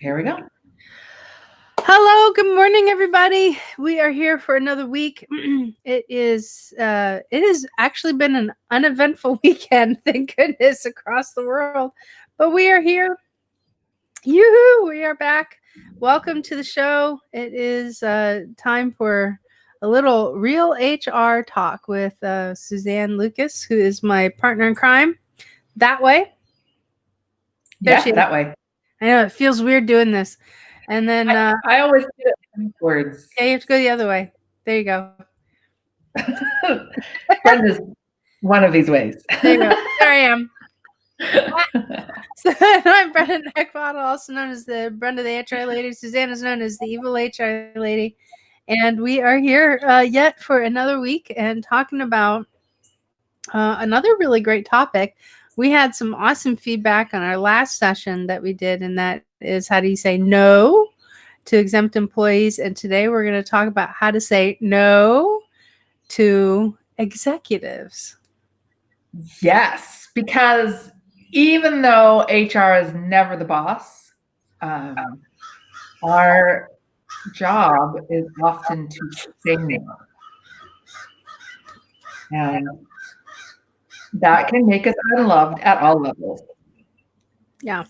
Here we go. Hello, good morning, everybody. We are here for another week. It has actually been an uneventful weekend, thank goodness, across the world. But we are here. Yoo-hoo! We are back. Welcome to the show. It is time for a little real HR talk with Suzanne Lucas, who is my partner in crime. That way. Yes, that way. I know it feels weird doing this. And then I always do it backwards. Yeah, you have to go the other way. There you go. Brenda's one of these ways. There you go. There I am. So I'm Brenda Neckbottle, also known as the Brenda the HR lady. Suzanne is known as the evil HR lady. And we are here yet for another week and talking about another really great topic. We had some awesome feedback on our last session that we did, and that is, how do you say no to exempt employees? And today we're going to talk about how to say no to executives. Yes, because even though HR is never the boss, our job is often to say no. And that can make us unloved at all levels. Yeah.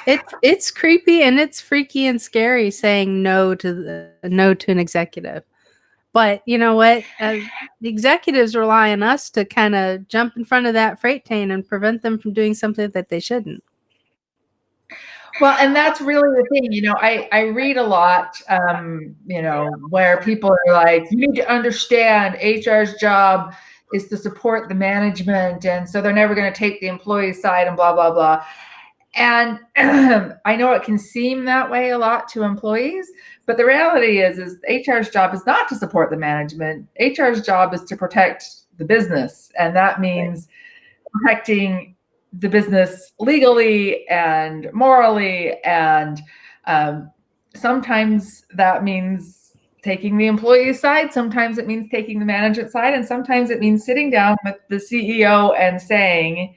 It's creepy and it's freaky and scary saying no to an executive. But you know what? The executives rely on us to kind of jump in front of that freight train and prevent them from doing something that they shouldn't. Well, and that's really the thing. I read a lot, where people are like, you need to understand HR's job is to support the management. And so they're never going to take the employee side and blah, blah, blah. And I know it can seem that way a lot to employees, but the reality is HR's job is not to support the management. HR's job is to protect the business. And that means protecting the business legally and morally. And sometimes that means taking the employee side. Sometimes it means taking the management side. And sometimes it means sitting down with the CEO and saying,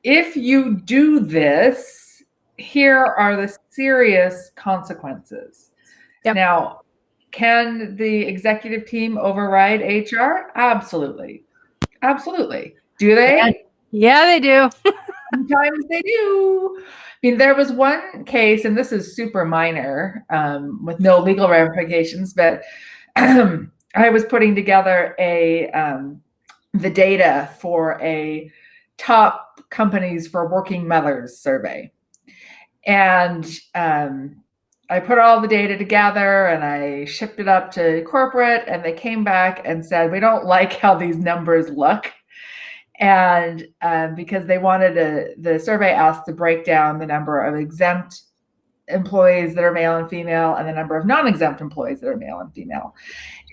if you do this, here are the serious consequences. Yep. Now, can the executive team override HR? Absolutely. Absolutely. Do they? Yeah, they do. Sometimes they do. I mean, there was one case, and this is super minor, with no legal ramifications, but I was putting together the data for a top companies for working mothers survey. And I put all the data together and I shipped it up to corporate, and they came back and said, we don't like how these numbers look. And because they wanted the survey asked to break down the number of exempt employees that are male and female and the number of non-exempt employees that are male and female.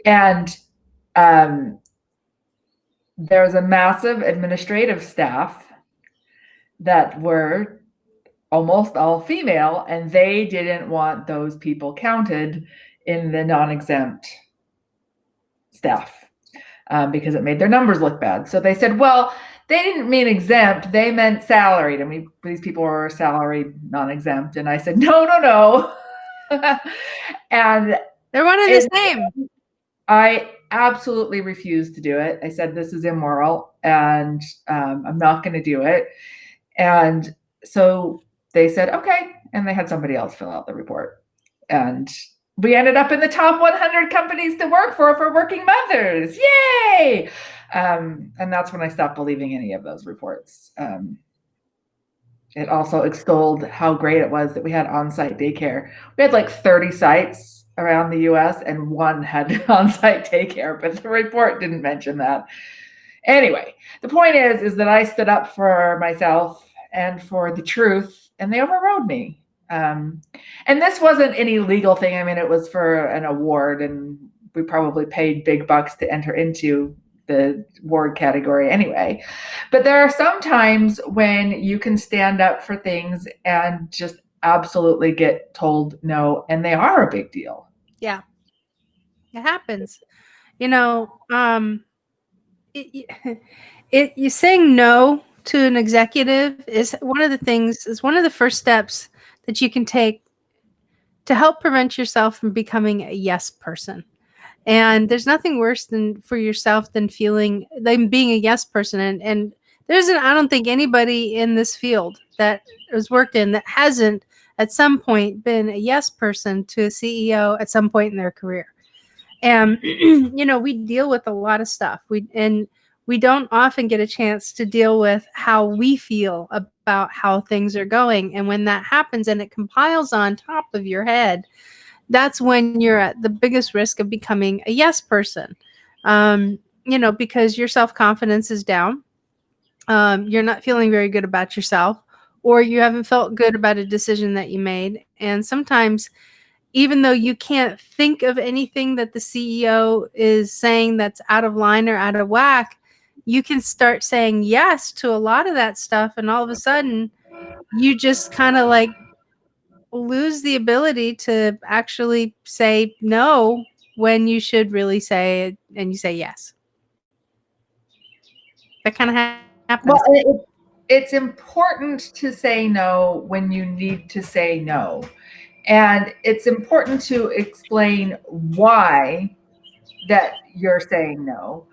And there was a massive administrative staff that were almost all female, and they didn't want those people counted in the non-exempt staff. Because it made their numbers look bad. So they said, well, they didn't mean exempt, they meant salaried. And these people were salaried, non-exempt. And I said, no. And they're one and the same. I absolutely refused to do it. I said, this is immoral, and I'm not going to do it. And so they said, okay. And they had somebody else fill out the report. And we ended up in the top 100 companies to work for working mothers. Yay! And that's when I stopped believing any of those reports. It also extolled how great it was that we had on-site daycare. We had like 30 sites around the US and one had on-site daycare, but the report didn't mention that. Anyway, the point is that I stood up for myself and for the truth, and they overrode me. And this wasn't any legal thing. I mean, it was for an award, and we probably paid big bucks to enter into the award category anyway. But there are some times when you can stand up for things and just absolutely get told no, and they are a big deal. Yeah, it happens. You saying no to an executive is one of the first steps that you can take to help prevent yourself from becoming a yes person. And there's nothing worse than for yourself than being a yes person. And I don't think anybody in this field that has worked in that hasn't at some point been a yes person to a CEO at some point in their career. And we deal with a lot of stuff. We don't often get a chance to deal with how we feel about how things are going. And when that happens and it compiles on top of your head, that's when you're at the biggest risk of becoming a yes person. Because your self-confidence is down. You're not feeling very good about yourself, or you haven't felt good about a decision that you made. And sometimes, even though you can't think of anything that the CEO is saying that's out of line or out of whack, you can start saying yes to a lot of that stuff. And all of a sudden, you just kind of like lose the ability to actually say no when you should really say it, and you say yes. That kind of happens. Well, it's important to say no when you need to say no. And it's important to explain why that you're saying no.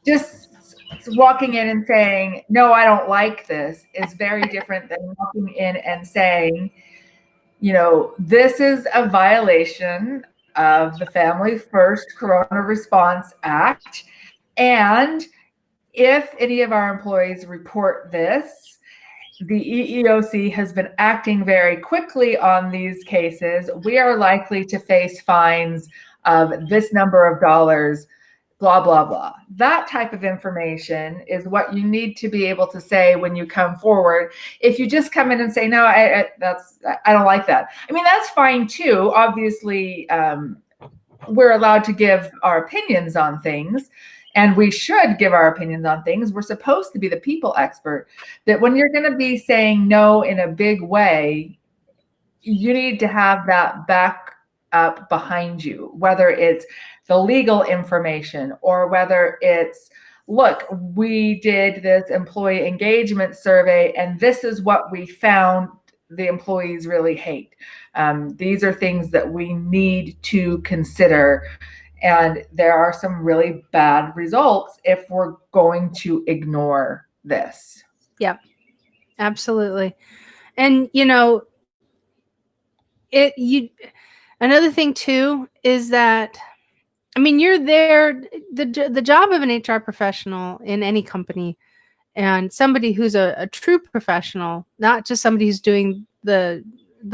Just walking in and saying, no, I don't like this is very different than walking in and saying, this is a violation of the Family First Corona Response Act. And if any of our employees report this, the EEOC has been acting very quickly on these cases. We are likely to face fines of this number of dollars, blah, blah, blah. That type of information is what you need to be able to say when you come forward. If you just come in and say, no, I don't like that. I mean, that's fine too. Obviously, we're allowed to give our opinions on things. And we should give our opinions on things. We're supposed to be the people expert. That when you're going to be saying no in a big way, you need to have that back up behind you, whether it's the legal information or whether it's, look, we did this employee engagement survey and this is what we found the employees really hate. These are things that we need to consider. And there are some really bad results if we're going to ignore this. Yep, absolutely. And another thing too is that, I mean, you're there. The job of an HR professional in any company, and somebody who's a true professional, not just somebody who's doing the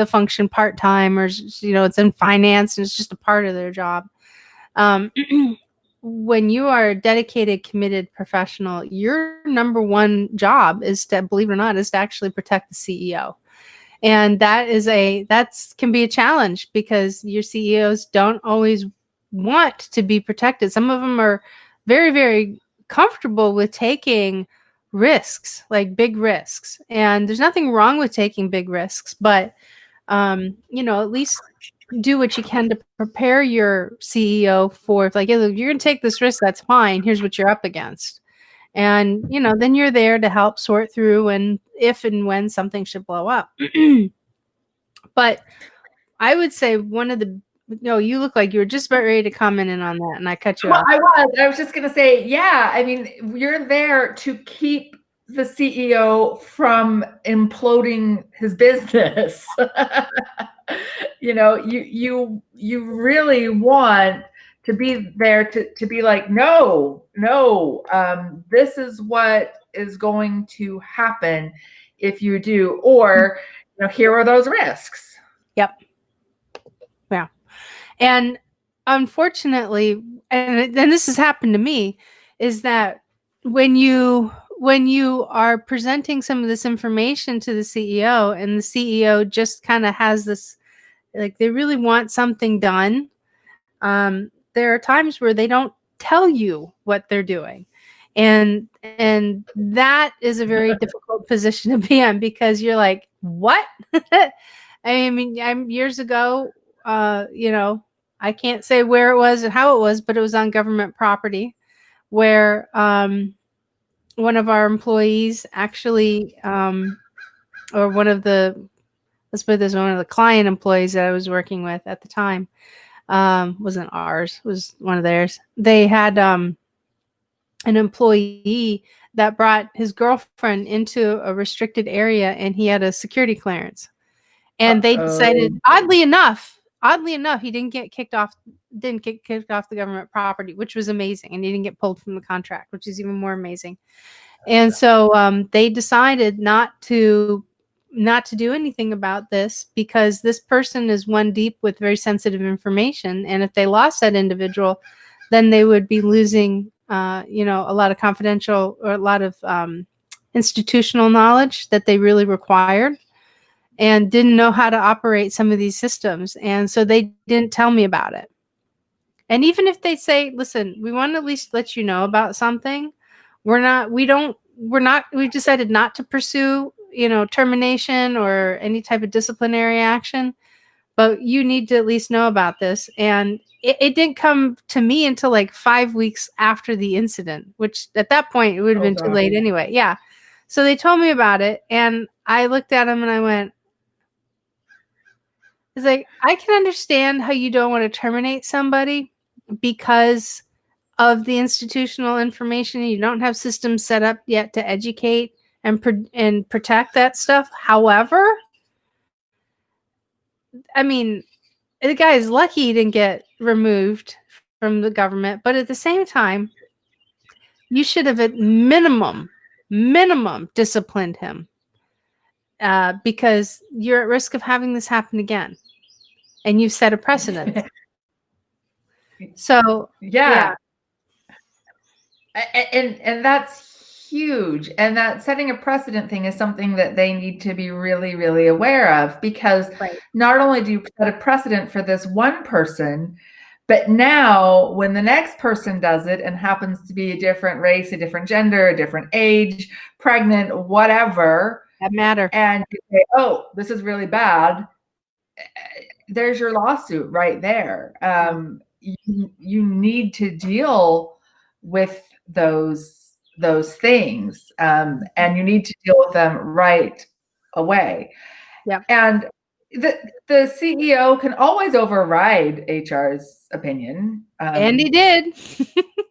function part time, or it's in finance and it's just a part of their job. When you are a dedicated, committed professional, your number one job is to, believe it or not, is to actually protect the CEO. And that can be a challenge because your CEOs don't always want to be protected. Some of them are very, very comfortable with taking risks, like big risks. And there's nothing wrong with taking big risks, but at least do what you can to prepare your CEO for, if like, you're going to take this risk, that's fine. Here's what you're up against. And, then you're there to help sort through and if and when something should blow up. But I would say you look like you were just about ready to comment in on that, and I cut you off. I was just going to say, yeah, I mean, you're there to keep the CEO from imploding his business. You really want to be there to be like, no, this is what is going to happen if you do, or here are those risks. Yep. Yeah. And unfortunately, and this has happened to me, is that when you are presenting some of this information to the CEO and the CEO just kind of has this, like, they really want something done, there are times where they don't tell you what they're doing. And that is a very difficult position to be in, because you're like, what? I mean, years ago, I can't say where it was and how it was, but it was on government property where one of our employees actually, or one of the let's put this, one of the client employees that I was working with at the time, wasn't ours, was one of theirs. They had an employee that brought his girlfriend into a restricted area, and he had a security clearance. And they decided, oddly enough, he didn't get kicked off the government property, which was amazing. And he didn't get pulled from the contract, which is even more amazing. And so they decided not to do anything about this, because this person is one deep with very sensitive information. And if they lost that individual, then they would be losing, a lot of confidential, or a lot of institutional knowledge that they really required, and didn't know how to operate some of these systems. And so they didn't tell me about it. And even if they say, listen, we want to at least let you know about something, we decided not to pursue, termination or any type of disciplinary action, but you need to at least know about this. And it didn't come to me until like 5 weeks after the incident, which at that point it would have been too late anyway. Yeah. So they told me about it, and I looked at them and I went, it's like, I can understand how you don't want to terminate somebody because of the institutional information. You don't have systems set up yet to educate and protect that stuff. However, I mean, the guy is lucky he didn't get removed from the government, but at the same time, you should have at minimum disciplined him, because you're at risk of having this happen again. And you've set a precedent. So yeah. And that's huge. And that setting a precedent thing is something that they need to be really, really aware of, because not only do you set a precedent for this one person, but now when the next person does it and happens to be a different race, a different gender, a different age, pregnant, whatever, that matter, and you say, oh, this is really bad, there's your lawsuit right there. You need to deal with those things, and you need to deal with them right away. Yeah. And the CEO can always override HR's opinion. And he did.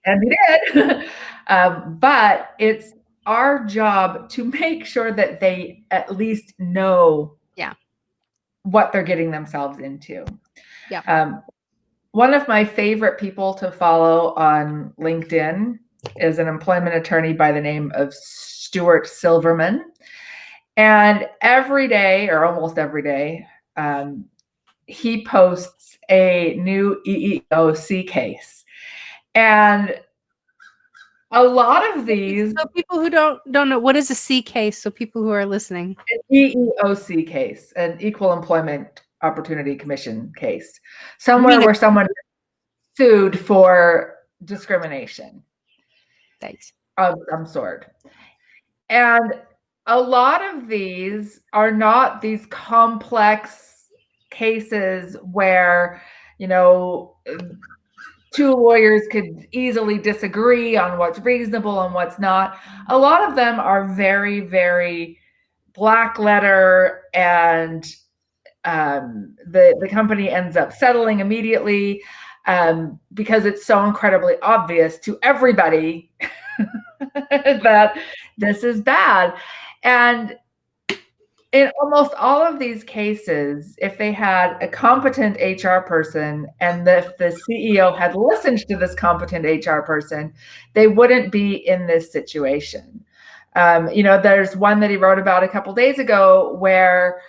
And he did. But it's our job to make sure that they at least know what they're getting themselves into. Yeah. One of my favorite people to follow on LinkedIn is an employment attorney by the name of Stuart Silverman. And every day, or almost every day, he posts a new EEOC case. And a lot of these... So people who don't know, what is a C case? So people who are listening. An EEOC case, an Equal Employment Opportunity Commission case. Somewhere where someone sued for discrimination. Thanks. Of some sort. And a lot of these are not these complex cases where, two lawyers could easily disagree on what's reasonable and what's not. A lot of them are very, very black letter, and the company ends up settling immediately, because it's so incredibly obvious to everybody that this is bad. And in almost all of these cases, if they had a competent HR person, and if the CEO had listened to this competent HR person, they wouldn't be in this situation. There's one that he wrote about a couple days ago where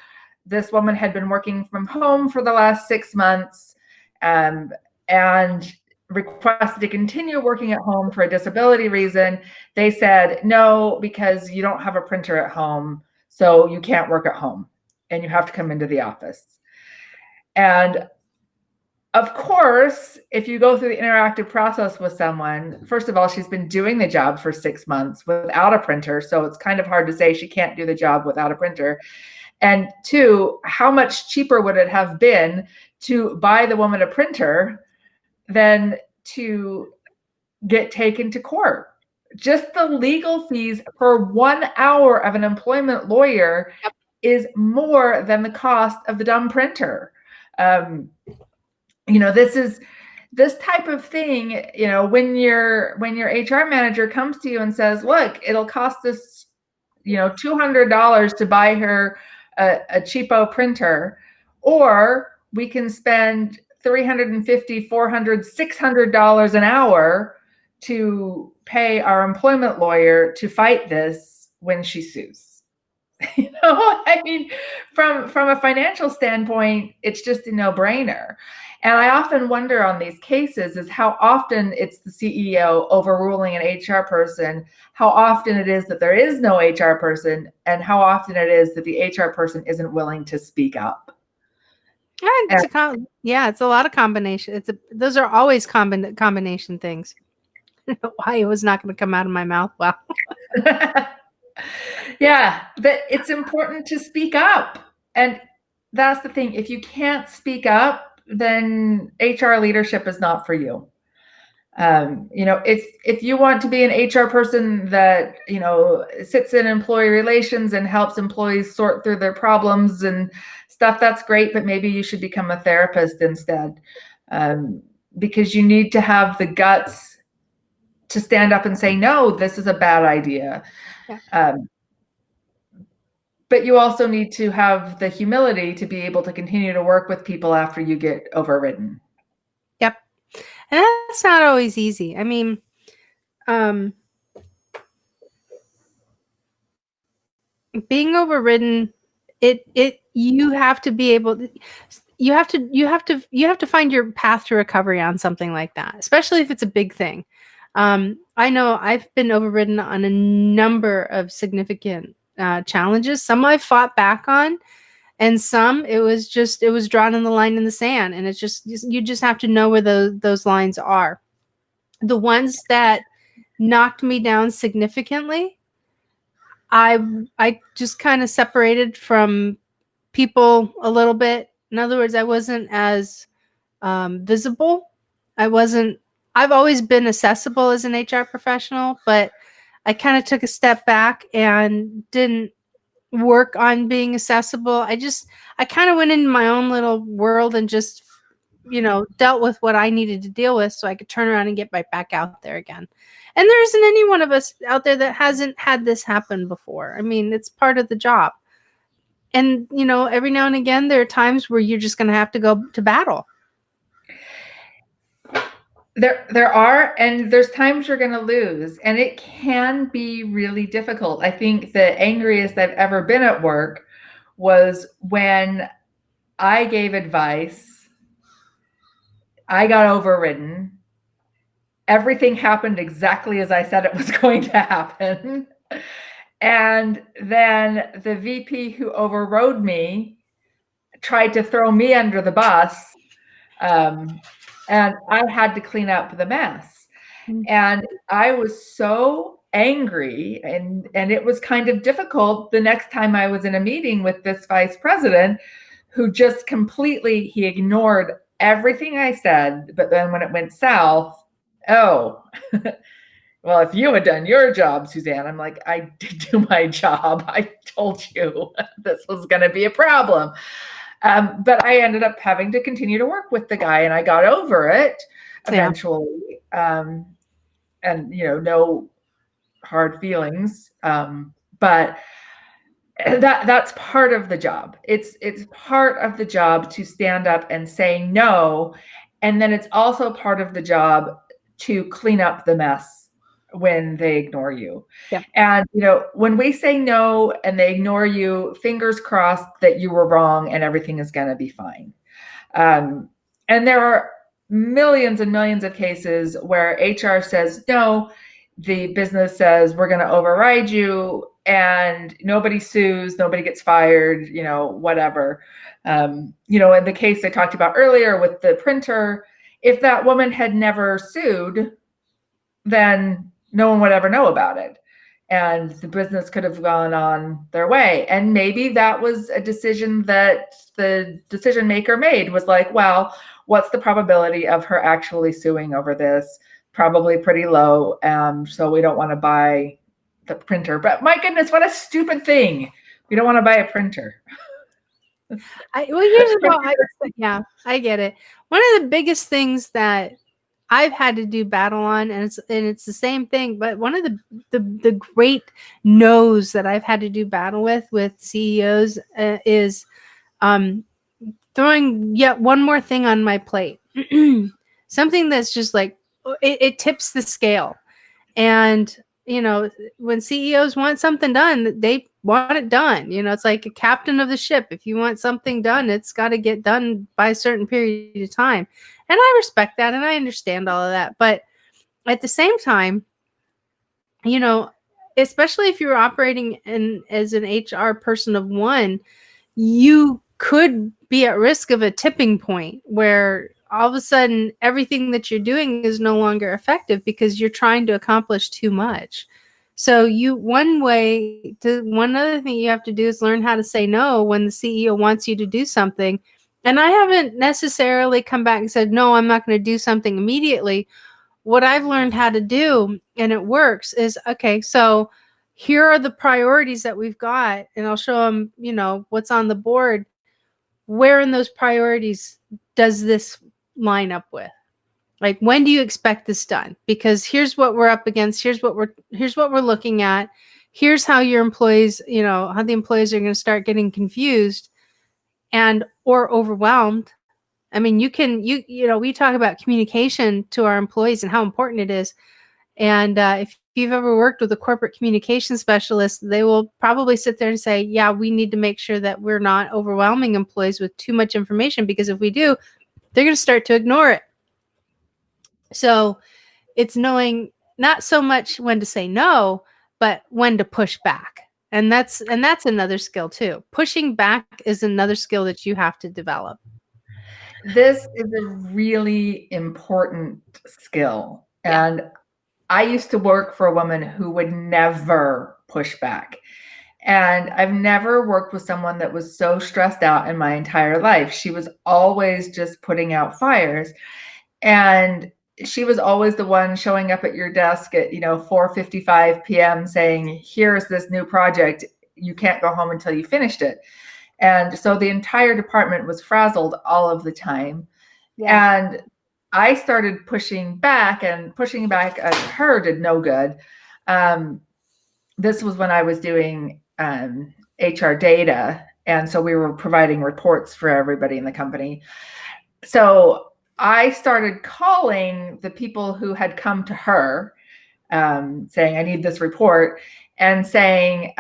this woman had been working from home for the last 6 months, and requested to continue working at home for a disability reason. They said, no, because you don't have a printer at home, so you can't work at home and you have to come into the office. And of course, if you go through the interactive process with someone, first of all, she's been doing the job for 6 months without a printer, so it's kind of hard to say she can't do the job without a printer. And two, how much cheaper would it have been to buy the woman a printer than to get taken to court? Just the legal fees for 1 hour of an employment lawyer is more than the cost of the dumb printer. This type of thing, when your HR manager comes to you and says, look, it'll cost us, $200 to buy her a cheapo printer, or we can spend $350, $400, $600 an hour to pay our employment lawyer to fight this when she sues. I mean, from a financial standpoint, it's just a no-brainer. And I often wonder on these cases is how often it's the CEO overruling an HR person, how often it is that there is no HR person, and how often it is that the HR person isn't willing to speak up. It's a lot of combination. Those are always combination things. Why it was not going to come out of my mouth. Wow. Yeah, but it's important to speak up. And that's the thing. If you can't speak up, then HR leadership is not for you. If you want to be an HR person that, sits in employee relations and helps employees sort through their problems and stuff, that's great, but maybe you should become a therapist instead, because you need to have the guts to stand up and say, no, this is a bad idea. Yeah. But you also need to have the humility to be able to continue to work with people after you get overridden. Yep. And that's not always easy. I mean, being overridden, you have to be able to, you have to find your path to recovery on something like that, especially if it's a big thing. I know I've been overridden on a number of significant challenges. Some I fought back on, and some it was drawn in the line in the sand, and it's just, you just have to know where those lines are. The ones that knocked me down significantly, I just kind of separated from people a little bit. In other words, I wasn't as visible. I've always been accessible as an HR professional, but I kind of took a step back and didn't work on being accessible. I kind of went into my own little world and just, dealt with what I needed to deal with so I could turn around and get right back out there again. And there isn't any one of us out there that hasn't had this happen before. I mean, it's part of the job. And, every now and again, there are times where you're just going to have to go to battle. There are, and there's times you're going to lose, and it can be really difficult. I think the angriest I've ever been at work was when I gave advice, I got overridden, everything happened exactly as I said it was going to happen, and then the VP who overrode me tried to throw me under the bus, and I had to clean up the mess. And I was so angry, and it was kind of difficult the next time I was in a meeting with this vice president who just completely, he ignored everything I said. But then when it went south, well, if you had done your job, Suzanne, I'm like, I did do my job. I told you this was going to be a problem. But I ended up having to continue to work with the guy, and I got over it eventually. Yeah. And, no hard feelings. But that's part of the job. It's part of the job to stand up and say no. And then it's also part of the job to clean up the mess when they ignore you. Yeah. And, when we say no and they ignore you, fingers crossed that you were wrong and everything is going to be fine. And there are millions and millions of cases where HR says no, the business says we're going to override you, and nobody sues, nobody gets fired, whatever. In the case I talked about earlier with the printer, if that woman had never sued, then no one would ever know about it. And the business could have gone on their way. And maybe that was a decision that the decision maker made, was like, well, what's the probability of her actually suing over this? Probably pretty low. So we don't want to buy the printer. But my goodness, what a stupid thing. We don't want to buy a printer. Here's about yeah, I get it. One of the biggest things that I've had to do battle on, and it's the same thing, but one of the great no's that I've had to do battle with CEOs is throwing yet one more thing on my plate. Something that's just like it tips the scale. And when CEOs want something done, they want it done. It's like a captain of the ship. If you want something done, it's got to get done by a certain period of time. And I respect that and I understand all of that. But at the same time, especially if you're operating as an HR person of one, you could be at risk of a tipping point where all of a sudden everything that you're doing is no longer effective because you're trying to accomplish too much. So one other thing you have to do is learn how to say no when the CEO wants you to do something. And I haven't necessarily come back and said, no, I'm not going to do something immediately. What I've learned how to do, and it works, is, okay, so here are the priorities that we've got, and I'll show them, what's on the board. Where in those priorities does this line up with? Like, when do you expect this done? Because here's what we're up against. Here's what we're looking at. Here's how your employees, how the employees are going to start getting confused or overwhelmed. I mean, we talk about communication to our employees and how important it is. And if you've ever worked with a corporate communication specialist, they will probably sit there and say, yeah, we need to make sure that we're not overwhelming employees with too much information, because if we do, they're going to start to ignore it. So it's knowing not so much when to say no, but when to push back. And that's another skill too. Pushing back is another skill that you have to develop. This is a really important skill. Yeah. And I used to work for a woman who would never push back. And I've never worked with someone that was so stressed out in my entire life. She was always just putting out fires. And she was always the one showing up at your desk at 4:55 p.m. saying, here's this new project. You can't go home until you finished it. And so the entire department was frazzled all of the time. Yeah. And I started pushing back at her did no good. This was when I was doing HR data. And so we were providing reports for everybody in the company. So I started calling the people who had come to her saying, I need this report, and saying,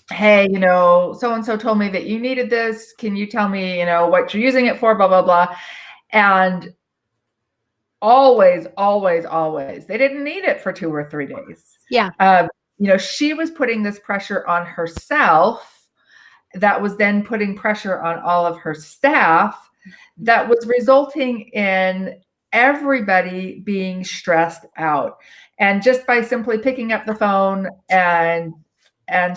hey, so-and-so told me that you needed this. Can you tell me, what you're using it for, blah, blah, blah. And always, they didn't need it for 2 or 3 days. Yeah. She was putting this pressure on herself that was then putting pressure on all of her staff, that was resulting in everybody being stressed out. And just by simply picking up the phone and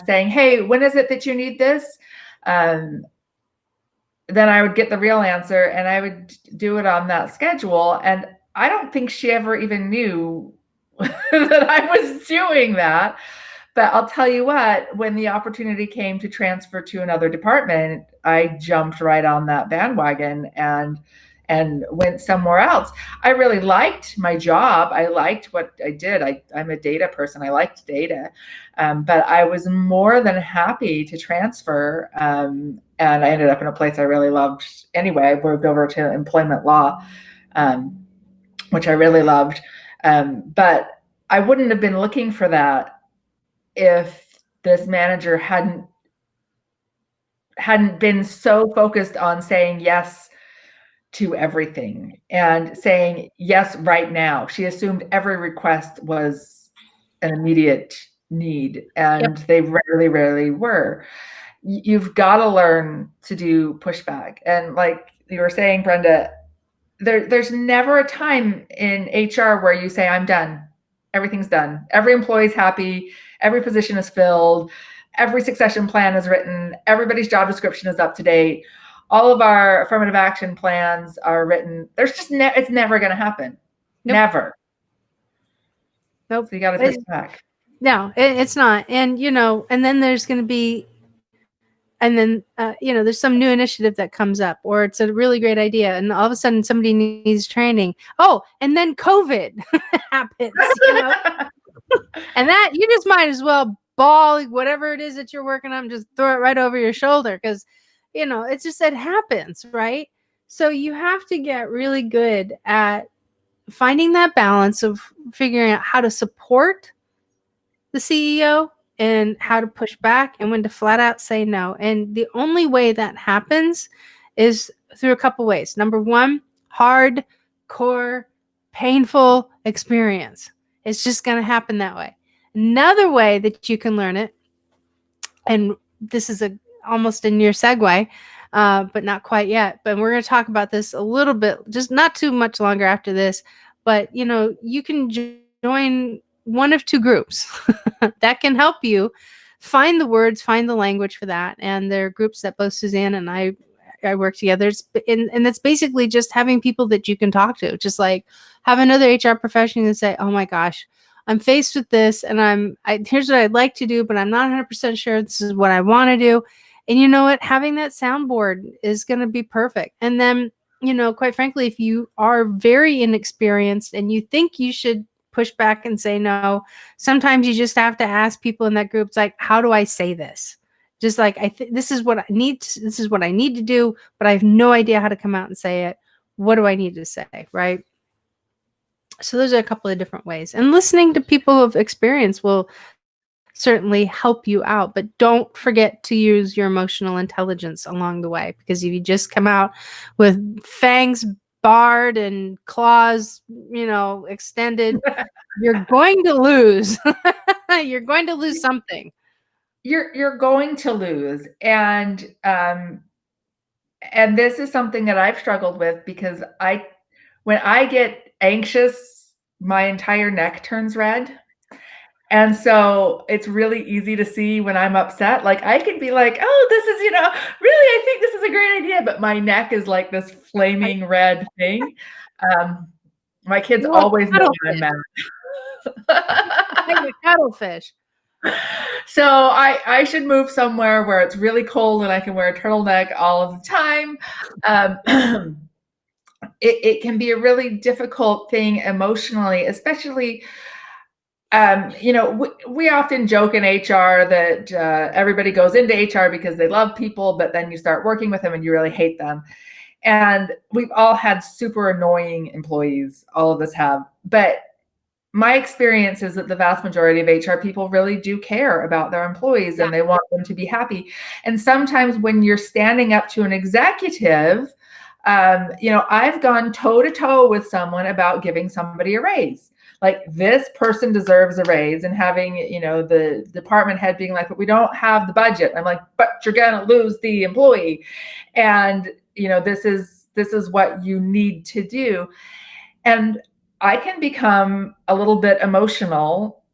saying, hey, when is it that you need this? Then I would get the real answer and I would do it on that schedule. And I don't think she ever even knew that I was doing that. But I'll tell you what, when the opportunity came to transfer to another department, I jumped right on that bandwagon and went somewhere else. I really liked my job. I liked what I did. I'm a data person. I liked data. But I was more than happy to transfer. And I ended up in a place I really loved anyway. I moved over to employment law, which I really loved. But I wouldn't have been looking for that if this manager hadn't been so focused on saying yes to everything and saying yes right now. She assumed every request was an immediate need, and They rarely were. You've got to learn to do pushback. And like you were saying, Brenda, there's never a time in HR where you say, I'm done. Everything's done. Every employee's happy. Every position is filled. Every succession plan is written. Everybody's job description is up to date. All of our affirmative action plans are written. There's just it's never going to happen. Nope. Never. Nope. So you got to push back. No, it's not. And and then there's going to be and then there's some new initiative that comes up, or it's a really great idea, and all of a sudden somebody needs training. Oh, and then COVID happens, and that you just might as well ball whatever it is that you're working on, just throw it right over your shoulder, because it's just, it happens, right? So you have to get really good at finding that balance of figuring out how to support the CEO and how to push back and when to flat out say no. And the only way that happens is through a couple ways. Number one, hardcore, painful experience. It's just going to happen that way. Another way that you can learn it, and this is almost a near segue, but not quite yet. But we're going to talk about this a little bit, just not too much longer after this. But you can join one of two groups that can help you find the words, find the language for that. And there are groups that both Suzanne and I work together. And that's basically just having people that you can talk to, just like have another HR professional and say, oh my gosh, I'm faced with this, and here's what I'd like to do, but I'm not 100% sure this is what I want to do. And you know what? Having that soundboard is going to be perfect. And then, quite frankly, if you are very inexperienced and you think you should push back and say no, sometimes you just have to ask people in that group. It's like, how do I say this? Just like, this is what I need. This is what I need to do, but I have no idea how to come out and say it. What do I need to say? Right. So those are a couple of different ways. And listening to people of experience will certainly help you out, but don't forget to use your emotional intelligence along the way, because if you just come out with fangs barred and claws, extended, you're going to lose. You're going to lose something. You're going to lose. And this is something that I've struggled with, because when I get anxious, my entire neck turns red. And so it's really easy to see when I'm upset. Like, I could be like, oh, this is, really, I think this is a great idea. But my neck is like this flaming red thing. My kids always know when I'm mad. Like a cuttlefish. So I should move somewhere where it's really cold and I can wear a turtleneck all of the time. It can be a really difficult thing emotionally, especially, we often joke in HR that everybody goes into HR because they love people, but then you start working with them and you really hate them. And we've all had super annoying employees. All of us have. But my experience is that the vast majority of HR people really do care about their employees, and they want them to be happy. And sometimes when you're standing up to an executive, I've gone toe to toe with someone about giving somebody a raise. Like, this person deserves a raise, and having, the department head being like, but we don't have the budget. I'm like, but you're going to lose the employee. And, this is what you need to do. And I can become a little bit emotional,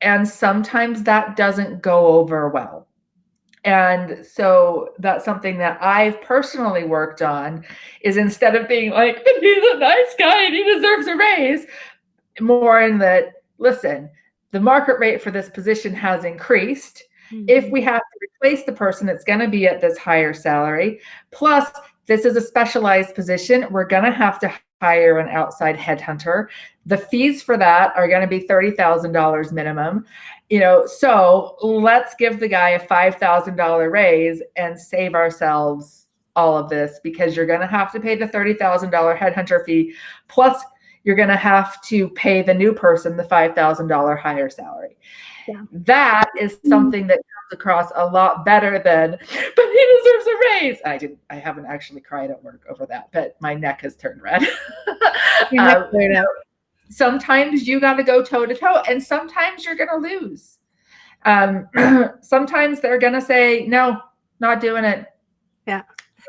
and sometimes that doesn't go over well. And so that's something that I've personally worked on, is instead of being like, but he's a nice guy and he deserves a raise, more in that, listen, the market rate for this position has increased. Mm-hmm. If we have to replace the person, it's going to be at this higher salary. Plus, this is a specialized position. We're going to have to hire an outside headhunter. The fees for that are going to be $30,000 minimum. So let's give the guy a $5,000 raise and save ourselves all of this, because you're going to have to pay the $30,000 headhunter fee. Plus, you're going to have to pay the new person the $5,000 higher salary. Yeah. That is something that comes across a lot better than, but he deserves a raise. I haven't actually cried at work over that, but my neck has turned red. Sometimes you got to go toe to toe, and sometimes you're going to lose. Sometimes they're going to say, no, not doing it. Yeah.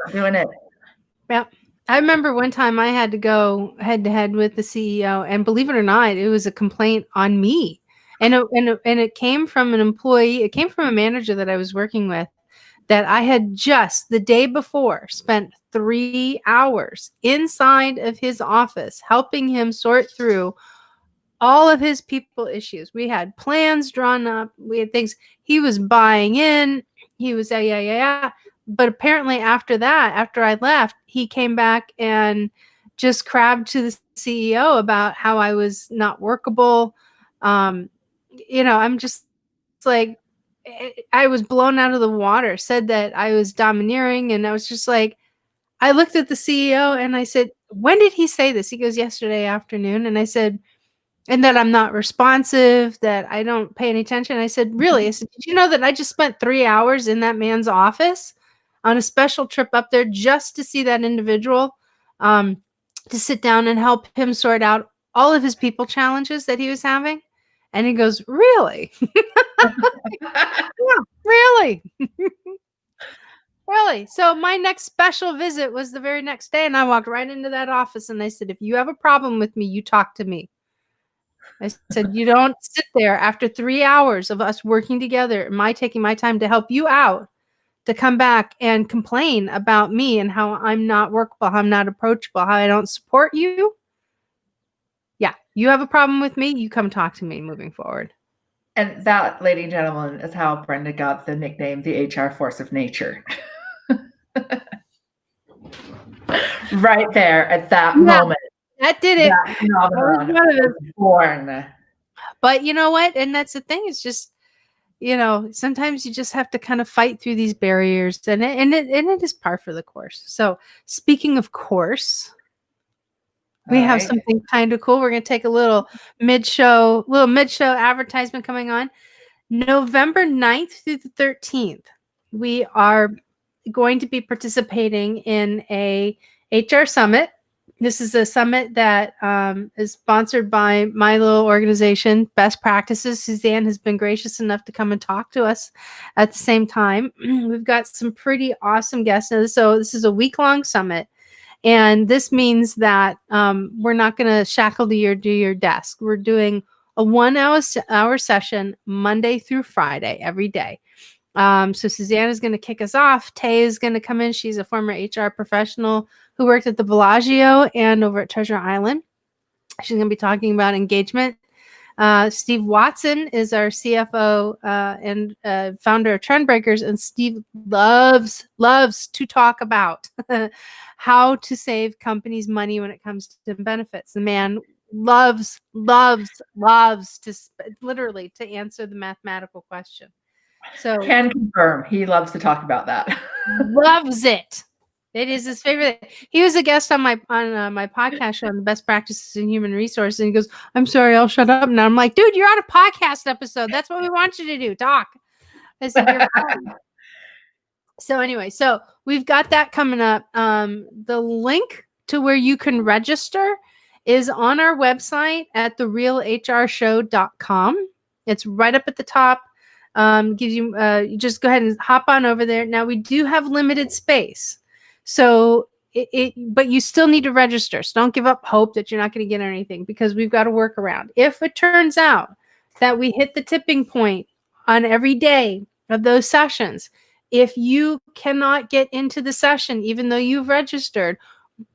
Not doing it. Yeah. I remember one time I had to go head to head with the CEO, and believe it or not, it was a complaint on me. And it came from an employee. It came from a manager that I was working with, that I had just the day before spent 3 hours inside of his office helping him sort through all of his people issues. We had plans drawn up. We had things he was buying in. He was, yeah. But apparently after that, after I left, he came back and just crabbed to the CEO about how I was not workable. I'm just like, I was blown out of the water, said that I was domineering. And I was just like, I looked at the CEO and I said, when did he say this? He goes, yesterday afternoon. And I said, and that I'm not responsive, that I don't pay any attention. I said, really? I said, did you know that I just spent 3 hours in that man's office on a special trip up there just to see that individual, to sit down and help him sort out all of his people challenges that he was having? And he goes, really? Yeah, really? Really? So my next special visit was the very next day, and I walked right into that office and I said, if you have a problem with me, you talk to me. I said, you don't sit there after 3 hours of us working together, taking my time to help you out, to come back and complain about me and how I'm not workable, how I'm not approachable, how I don't support you. Yeah, you have a problem with me, you come talk to me moving forward. And that, ladies and gentlemen, is how Brenda got the nickname the HR force of nature. Right there at that moment. That did it. That phenomenon was born. But you know what? And that's the thing. It's just, sometimes you just have to kind of fight through these barriers, and it is par for the course. So speaking of course, we have something kind of cool. We're going to take a little mid-show advertisement coming on November 9th through the 13th. We are going to be participating in a HR summit. This is a summit that is sponsored by my little organization, Best Practices. Suzanne has been gracious enough to come and talk to us at the same time. We've got some pretty awesome guests. So this is a week-long summit. And this means that we're not going to shackle to your desk. We're doing a 1 hour session Monday through Friday every day. So Suzanne is going to kick us off. Tay is going to come in. She's a former HR professional who worked at the Bellagio and over at Treasure Island. She's going to be talking about engagement. Steve Watson is our CFO and founder of Trendbreakers, and Steve loves to talk about how to save companies money when it comes to benefits. The man loves to literally to answer the mathematical question. So can confirm he loves to talk about that. Loves it. It is his favorite. He was a guest on my podcast show on the best practices in human resources, and he goes, "I'm sorry, I'll shut up now." I'm like, "Dude, you're on a podcast episode. That's what we want you to do. Talk." I said, "You're fine." So anyway, so we've got that coming up. The link to where you can register is on our website at therealhrshow.com. It's right up at the top. Gives you, you just go ahead and hop on over there. Now we do have limited space. So but you still need to register. So don't give up hope that you're not going to get anything, because we've got to work around. If it turns out that we hit the tipping point on every day of those sessions, if you cannot get into the session, even though you've registered,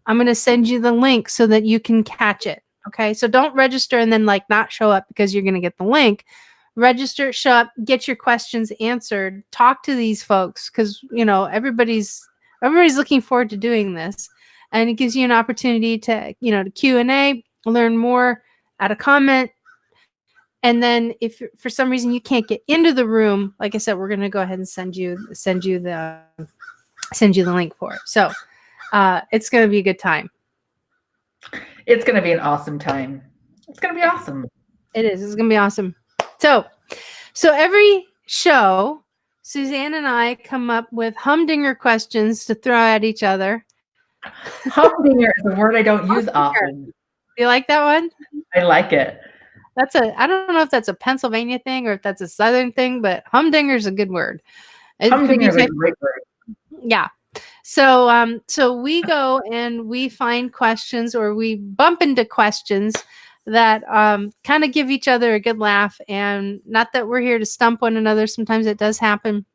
I'm going to send you the link so that you can catch it. Okay. So don't register and then not show up because you're going to get the link. Register, show up, get your questions answered, talk to these folks, because everybody's looking forward to doing this, and it gives you an opportunity to to Q&A, learn more, add a comment, and then if for some reason you can't get into the room, like I said, we're going to go ahead and send you the link for it. So it's going to be a good time. It's going to be an awesome time. It's going to be awesome. It is. It's going to be awesome. So every show, Suzanne and I come up with humdinger questions to throw at each other. Humdinger is a word I don't use often. You like that one? I like it. I don't know if that's a Pennsylvania thing or if that's a Southern thing, but humdinger is a good word. Humdinger is a great word. Yeah. So we go and we find questions, or we bump into questions that kind of give each other a good laugh. And not that we're here to stump one another. Sometimes it does happen.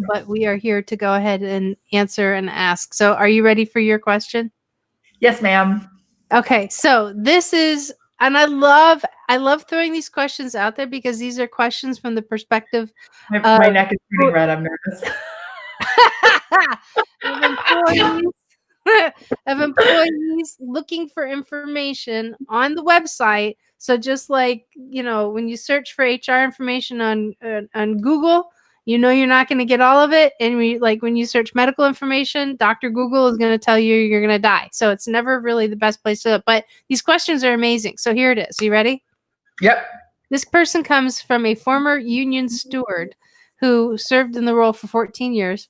But we are here to go ahead and answer and ask. So are you ready for your question? Yes, ma'am. Okay. So this is, and I love I love throwing these questions out there because these are questions from the perspective My neck is getting red. I'm nervous. of employees of employees looking for information on the website. So just like, when you search for HR information on Google, you're not going to get all of it. And when you search medical information, Dr. Google is going to tell you you're going to die. So it's never really the best place to look. But these questions are amazing. So here it is. You ready? Yep. This person comes from a former union steward who served in the role for 14 years.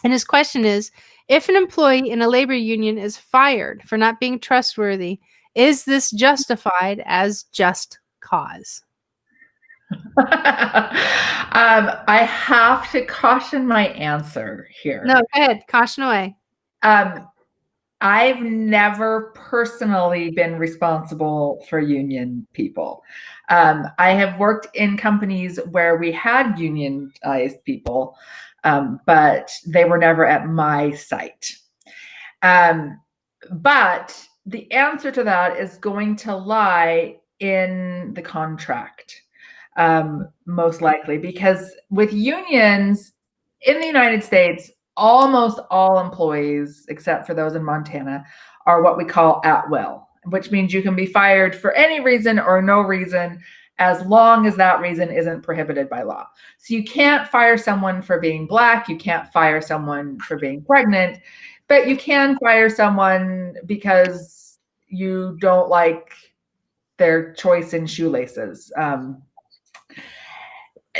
And his question is, if an employee in a labor union is fired for not being trustworthy, is this justified as just cause? I have to caution my answer here. No, go ahead. Caution away. I've never personally been responsible for union people. I have worked in companies where we had unionized people, but they were never at my site. But the answer to that is going to lie in the contract, most likely, because with unions in the United States, almost all employees, except for those in Montana, are what we call at will, which means you can be fired for any reason or no reason, as long as that reason isn't prohibited by law. So you can't fire someone for being Black, you can't fire someone for being pregnant, but you can fire someone because you don't like their choice in shoelaces.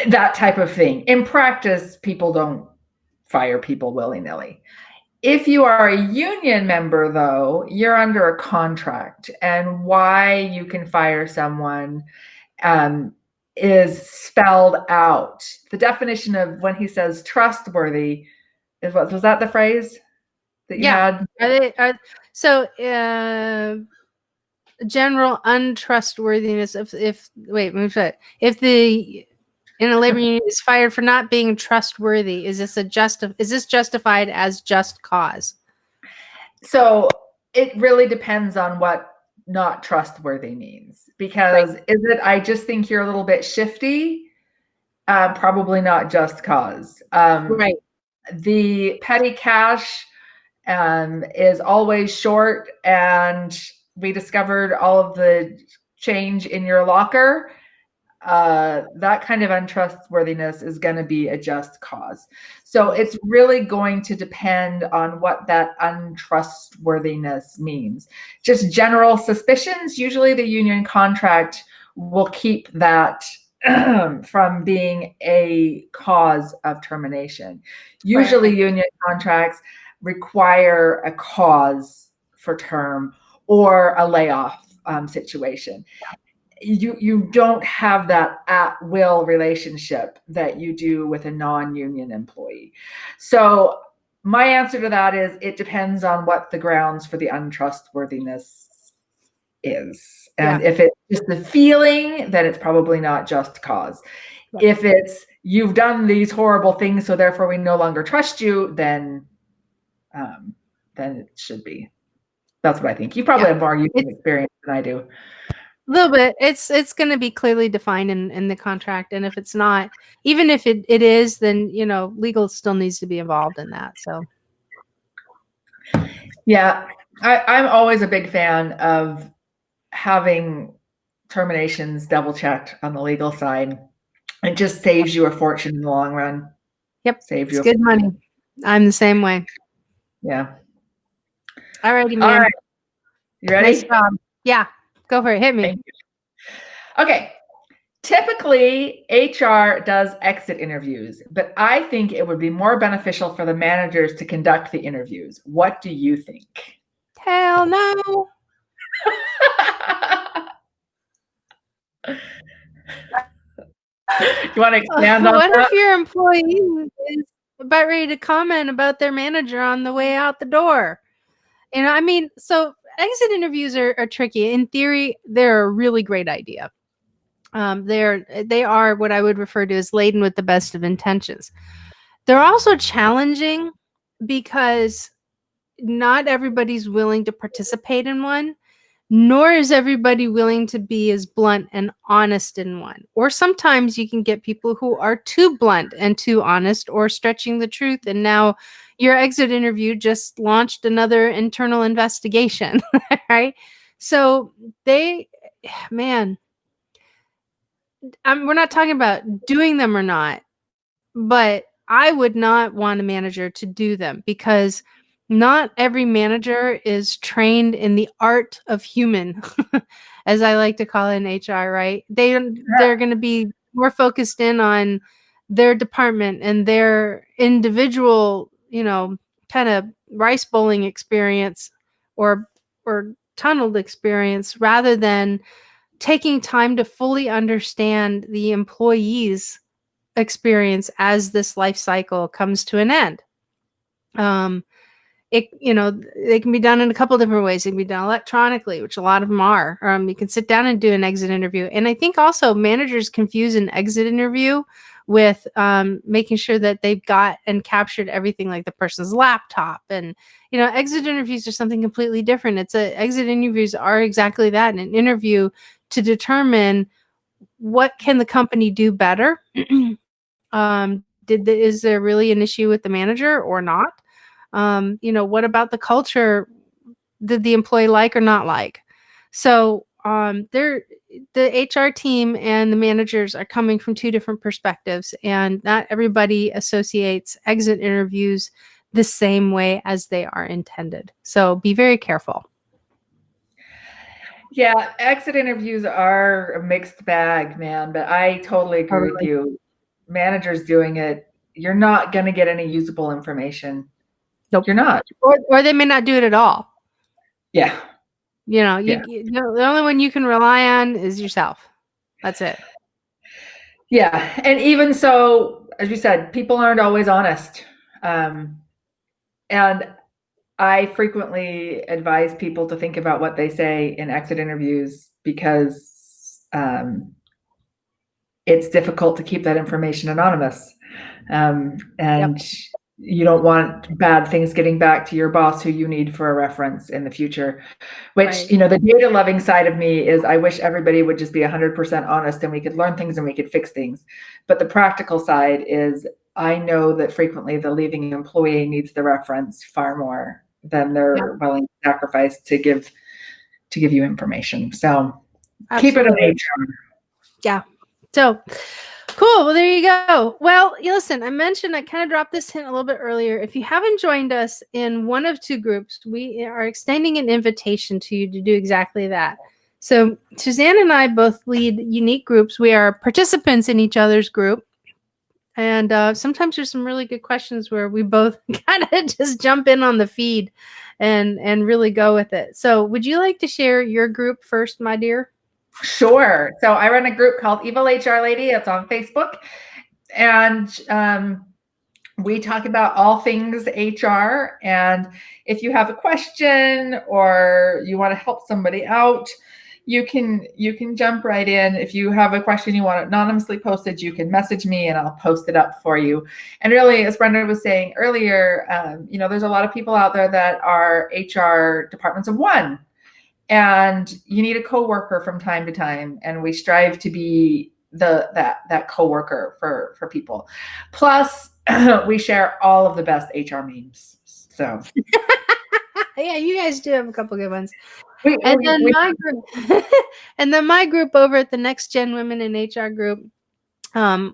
That type of thing. In practice, people don't fire people willy-nilly. If you are a union member, though, you're under a contract, and why you can fire someone is spelled out. The definition of when he says trustworthy is what was that the phrase that you had? General untrustworthiness if the in a labor union is fired for not being trustworthy, is this justified as just cause? So it really depends on what not trustworthy means, because right. Is it I just think you're a little bit shifty? Probably not just cause. Right. The petty cash is always short, and we discovered all of the change in your locker. That kind of untrustworthiness is going to be a just cause. So it's really going to depend on what that untrustworthiness means. Just general suspicions, usually the union contract will keep that from being a cause of termination. Usually right. Union contracts require a cause for term or a layoff situation. You don't have that at will relationship that you do with a non-union employee. So my answer to that is it depends on what the grounds for the untrustworthiness is. And if it's just the feeling, then it's probably not just cause. Right. If it's you've done these horrible things, so therefore we no longer trust you, then it should be. That's what I think. You probably have more union experience than I do. A little bit. It's going to be clearly defined in the contract, and if it's not, even if it is, then legal still needs to be involved in that. So yeah, I'm always a big fan of having terminations double checked on the legal side. It just saves you a fortune in the long run. Yep, saves you good money. I'm the same way. Yeah. All righty, man. All right. You ready? Nice job. Yeah. Go for it. Hit me. Thank you. Okay. Typically, HR does exit interviews, but I think it would be more beneficial for the managers to conduct the interviews. What do you think? Hell no. You want to expand on what that? If your employee is about ready to comment about their manager on the way out the door? So exit interviews are tricky. In theory, they're a really great idea. They are what I would refer to as laden with the best of intentions. They're also challenging because not everybody's willing to participate in one, nor is everybody willing to be as blunt and honest in one. Or sometimes you can get people who are too blunt and too honest or stretching the truth. And now your exit interview just launched another internal investigation, right? So man, we're not talking about doing them or not, but I would not want a manager to do them because not every manager is trained in the art of human, as I like to call it in HR, right? They're going to be more focused in on their department and their individual, kind of rice bowling experience or tunneled experience rather than taking time to fully understand the employees experience as this life cycle comes to an end. They can be done in a couple different ways. They can be done electronically, which a lot of them are. You can sit down and do an exit interview. And I think also managers confuse an exit interview with making sure that they've got and captured everything, like the person's laptop. And, exit interviews are something completely different. Exit interviews are exactly that, an interview to determine what can the company do better. Is there really an issue with the manager or not? What about the culture did the employee like or not like? So the HR team and the managers are coming from two different perspectives, and not everybody associates exit interviews the same way as they are intended. So be very careful. Yeah, exit interviews are a mixed bag, man, but I totally agree with you. Managers doing it, you're not going to get any usable information. Nope. You're not. Or they may not do it at all. Yeah. The only one you can rely on is yourself. That's it. Yeah. And even so, as you said, people aren't always honest. And I frequently advise people to think about what they say in exit interviews because it's difficult to keep that information anonymous. And Yep. you don't want bad things getting back to your boss who you need for a reference in the future, which, Right. The data loving side of me is I wish everybody would just be 100% honest and we could learn things and we could fix things. But the practical side is I know that frequently the leaving employee needs the reference far more than they're willing to sacrifice to give you information. So keep it in HR. Yeah. So cool. Well, there you go. Well, listen, I mentioned I kind of dropped this hint a little bit earlier. If you haven't joined us in one of two groups, we are extending an invitation to you to do exactly that. So Suzanne and I both lead unique groups. We are participants in each other's group. And sometimes there's some really good questions where we both kind of just jump in on the feed and really go with it. So would you like to share your group first, my dear? Sure. So I run a group called Evil HR Lady. It's on Facebook. And we talk about all things HR. And if you have a question or you want to help somebody out, you can jump right in. If you have a question you want anonymously posted, you can message me and I'll post it up for you. And really, as Brenda was saying earlier, there's a lot of people out there that are HR departments of one. And you need a coworker from time to time, and we strive to be that coworker for people. Plus, we share all of the best HR memes. So, yeah, you guys do have a couple good ones. And then my group over at the Next Gen Women in HR group,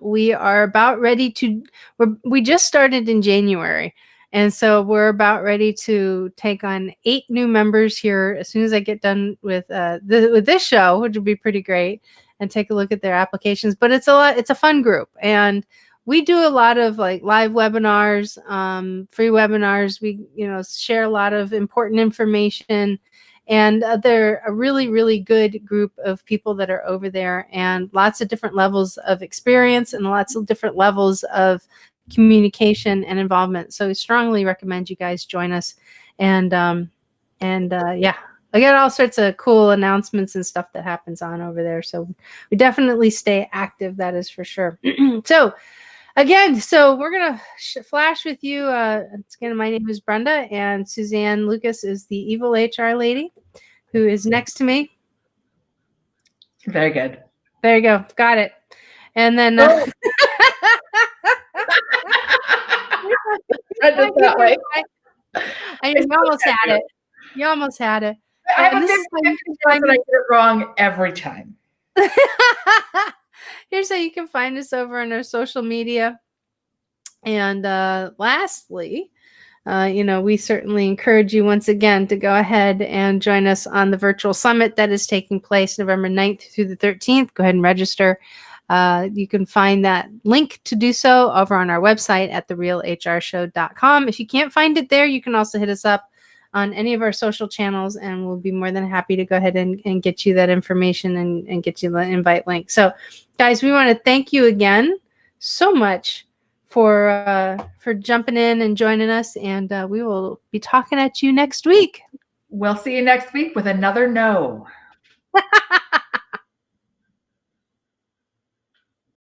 we are about ready to. We just started in January. And so we're about ready to take on 8 new members here as soon as I get done with this show, which would be pretty great, and take a look at their applications. But it's a fun group, and we do a lot of like live webinars, free webinars. We share a lot of important information, and they're a really, really good group of people that are over there, and lots of different levels of experience and lots of different levels of communication and involvement. So I strongly recommend you guys join us. And yeah, I got all sorts of cool announcements and stuff that happens on over there. So we definitely stay active. That is for sure. So we're going to flash with you. Again, my name is Brenda, and Suzanne Lucas is the Evil HR Lady. who is next to me. Very good. There you go. Got it. And then Oh. That way. You almost had it. You almost had it. I have And a this is 50-50 chance that I get it wrong every time. Here's how you can find us over on our social media. And lastly, we certainly encourage you once again to go ahead and join us on the virtual summit that is taking place November 9th through the 13th. Go ahead and register. You can find that link to do so over on our website at therealhrshow.com. If you can't find it there, you can also hit us up on any of our social channels, and we'll be more than happy to go ahead and get you that information and get you the invite link. So, guys, we want to thank you again so much for jumping in and joining us, and we will be talking at you next week. We'll see you next week with another no.